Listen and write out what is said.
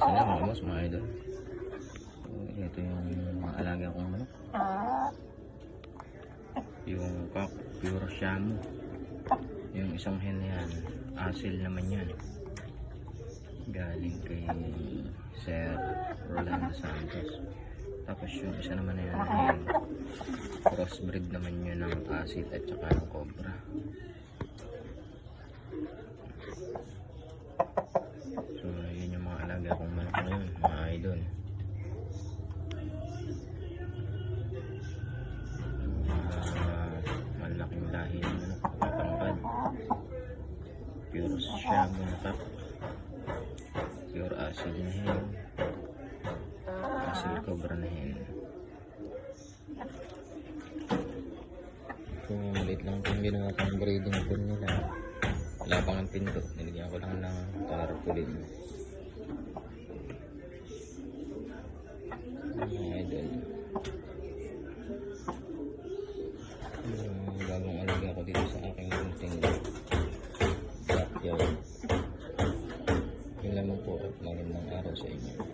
sila mga boss, mga idol. So, ito yung mga alaga kong manok. Yung cock, pure Shamu. Yung isang hen yan, asil naman yan. Galing kay Sir Rolando Santos. Tapos yung isa naman na yan, hen, crossbreed naman yun ng asil at saka ng cobra. So yun yung mga alaga kong manok ngayon, mga idol. Malaking lahi ng manok, patangkad. Pure Shamu na cock, pure asil na hen, asil cobra na hen. So maliit lang itong ginawa kong breeding pool nila. Wala pang ang pinto, nilagyan ko lang ng tarpaulin. Mga idol, yung bagong alaga ko dito sa aking munting backyard. Yun lamang po at magandang araw sa inyo.